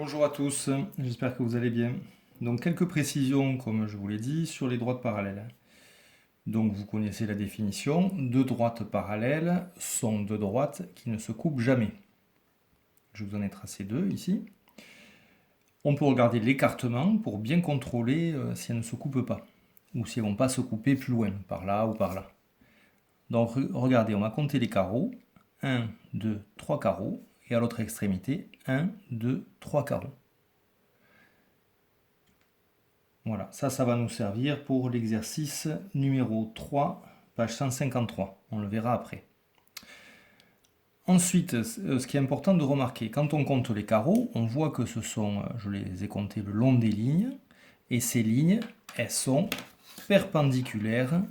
Bonjour à tous, j'espère que vous allez bien. Donc quelques précisions, comme je vous l'ai dit, sur les droites parallèles. Donc vous connaissez la définition, deux droites parallèles sont deux droites qui ne se coupent jamais. Je vous en ai tracé deux ici. On peut regarder l'écartement pour bien contrôler si elles ne se coupent pas, ou si elles ne vont pas se couper plus loin, par là ou par là. Donc regardez, on va compter les carreaux. 1, 2, 3 carreaux. Et à l'autre extrémité, 1, 2, 3 carreaux. Voilà, ça va nous servir pour l'exercice numéro 3, page 153. On le verra après. Ensuite, ce qui est important de remarquer, quand on compte les carreaux, on voit que ce sont, je les ai comptés le long des lignes, et ces lignes, elles sont perpendiculaires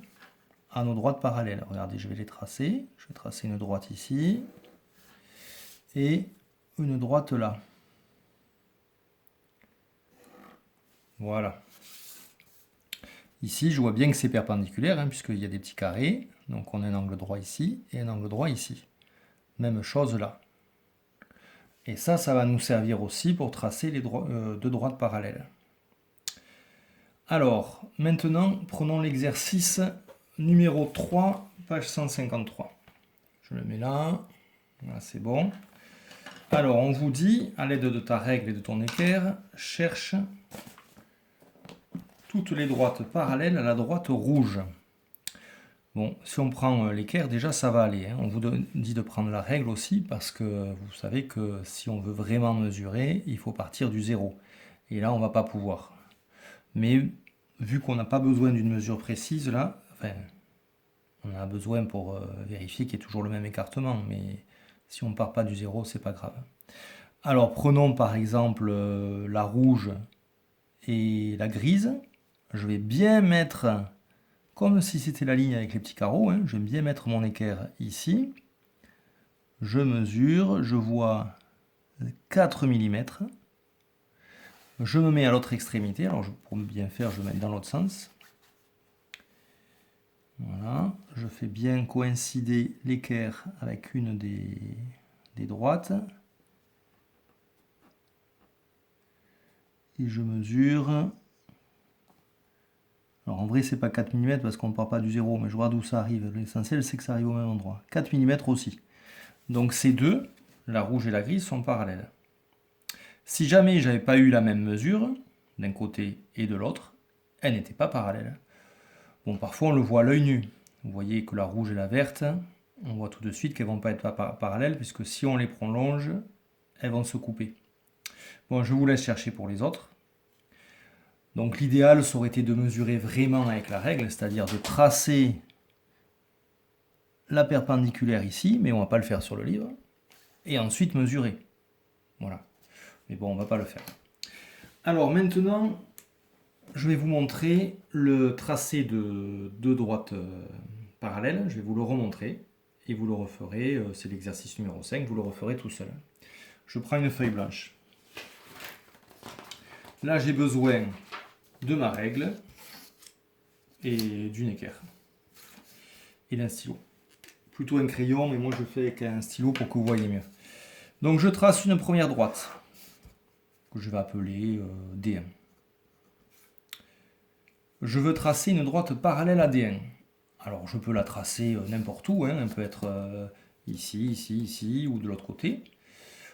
à nos droites parallèles. Regardez, je vais les tracer. Je vais tracer une droite ici, et une droite là. Voilà. Ici, je vois bien que c'est perpendiculaire, puisqu'il y a des petits carrés. Donc on a un angle droit ici et un angle droit ici. Même chose là. Et ça va nous servir aussi pour tracer les deux droites parallèles. Alors, maintenant, prenons l'exercice numéro 3, page 153. Je le mets là. Là, c'est bon. Alors, on vous dit, à l'aide de ta règle et de ton équerre, cherche toutes les droites parallèles à la droite rouge. Bon, si on prend l'équerre, déjà ça va aller. On vous dit de prendre la règle aussi parce que vous savez que si on veut vraiment mesurer, il faut partir du zéro. Et là, on ne va pas pouvoir. Mais vu qu'on n'a pas besoin d'une mesure précise, là, enfin, on a besoin pour vérifier qu'il y ait toujours le même écartement. Mais si on ne part pas du zéro, c'est pas grave. Alors, prenons par exemple la rouge et la grise. Je vais bien mettre... Comme si c'était la ligne avec les petits carreaux, je vais bien mettre mon équerre ici. Je mesure, je vois 4 mm. Je me mets à l'autre extrémité. Alors pour bien faire, je vais mettre dans l'autre sens. Voilà. Je fais bien coïncider l'équerre avec une des droites. Et je mesure... Alors en vrai, c'est pas 4 mm parce qu'on ne part pas du zéro, mais je vois d'où ça arrive. L'essentiel, c'est que ça arrive au même endroit. 4 mm aussi. Donc ces deux, la rouge et la grise, sont parallèles. Si jamais j'avais pas eu la même mesure, d'un côté et de l'autre, elles n'étaient pas parallèles. Bon, parfois on le voit à l'œil nu. Vous voyez que la rouge et la verte, on voit tout de suite qu'elles ne vont pas être parallèles, puisque si on les prolonge, elles vont se couper. Bon, je vous laisse chercher pour les autres. Donc l'idéal, ça aurait été de mesurer vraiment avec la règle, c'est-à-dire de tracer la perpendiculaire ici, mais on ne va pas le faire sur le livre, et ensuite mesurer. Voilà. Mais bon, on ne va pas le faire. Alors maintenant, je vais vous montrer le tracé de deux droites parallèles. Je vais vous le remontrer, et vous le referez, c'est l'exercice numéro 5, vous le referez tout seul. Je prends une feuille blanche. Là, j'ai besoin de ma règle et d'une équerre et d'un stylo. Plutôt un crayon, mais moi je fais avec un stylo pour que vous voyez mieux. Donc je trace une première droite que je vais appeler D1. Je veux tracer une droite parallèle à D1. Alors je peux la tracer n'importe où, elle peut être ici, ici, ici ou de l'autre côté.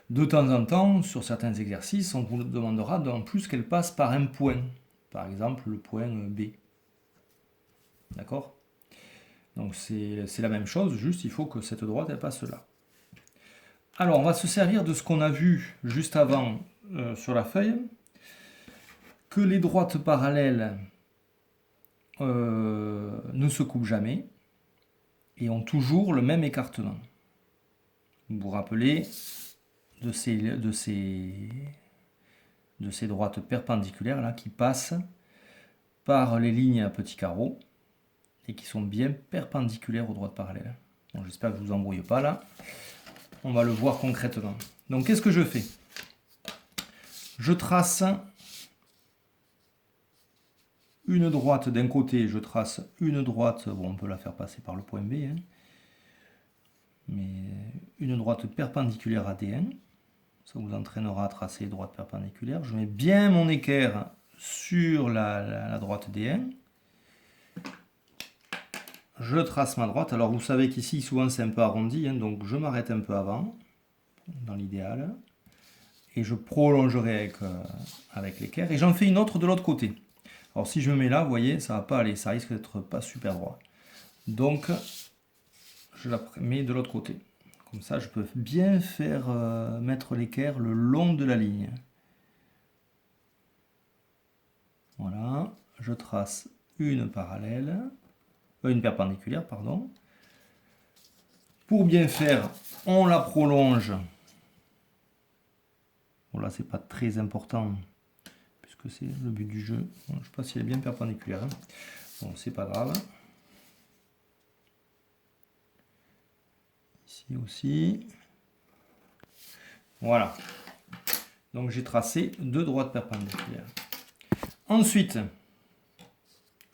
De temps en temps, sur certains exercices, on vous demandera en plus qu'elle passe par un point. Par exemple, le point B. D'accord? Donc c'est la même chose, juste il faut que cette droite elle passe là. Alors on va se servir de ce qu'on a vu juste avant sur la feuille, que les droites parallèles ne se coupent jamais et ont toujours le même écartement. Vous vous rappelez de ces droites perpendiculaires là qui passent par les lignes à petits carreaux et qui sont bien perpendiculaires aux droites parallèles. Bon, j'espère que je ne vous embrouille pas là. On va le voir concrètement. Donc qu'est-ce que je fais? Je trace une droite d'un côté, je trace une droite, bon on peut la faire passer par le point B, mais une droite perpendiculaire à D1. Ça vous entraînera à tracer les droites perpendiculaires. Je mets bien mon équerre sur la droite D1. Je trace ma droite. Alors vous savez qu'ici, souvent c'est un peu arrondi, hein, donc je m'arrête un peu avant, dans l'idéal. Et je prolongerai avec l'équerre. Et j'en fais une autre de l'autre côté. Alors si je me mets là, vous voyez, ça ne va pas aller. Ça risque d'être pas super droit. Donc, je la mets de l'autre côté. Comme ça, je peux bien faire mettre l'équerre le long de la ligne. Voilà. Je trace une parallèle. Une perpendiculaire, pardon. Pour bien faire, on la prolonge. Bon là, c'est pas très important, puisque c'est le but du jeu. Bon, je ne sais pas si elle est bien perpendiculaire. Hein. Bon, c'est pas grave. Ici aussi. Voilà. Donc j'ai tracé deux droites perpendiculaires. Ensuite,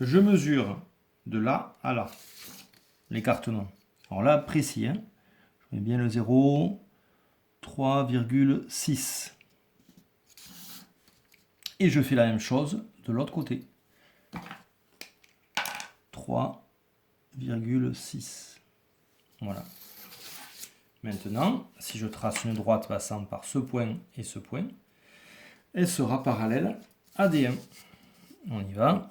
je mesure de là à là l'écartement. Alors là, précis, hein. Je mets bien le 0, 3,6. Et je fais la même chose de l'autre côté. 3,6. Voilà. Maintenant, si je trace une droite passant par ce point et ce point, elle sera parallèle à D1. On y va.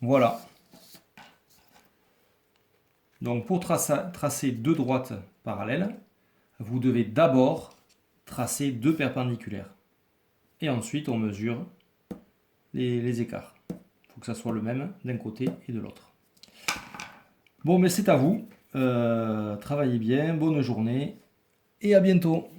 Voilà. Donc pour tracer deux droites parallèles, vous devez d'abord tracer deux perpendiculaires. Et ensuite, on mesure les écarts. Il faut que ça soit le même d'un côté et de l'autre. Bon, mais c'est à vous. Travaillez bien, bonne journée et à bientôt.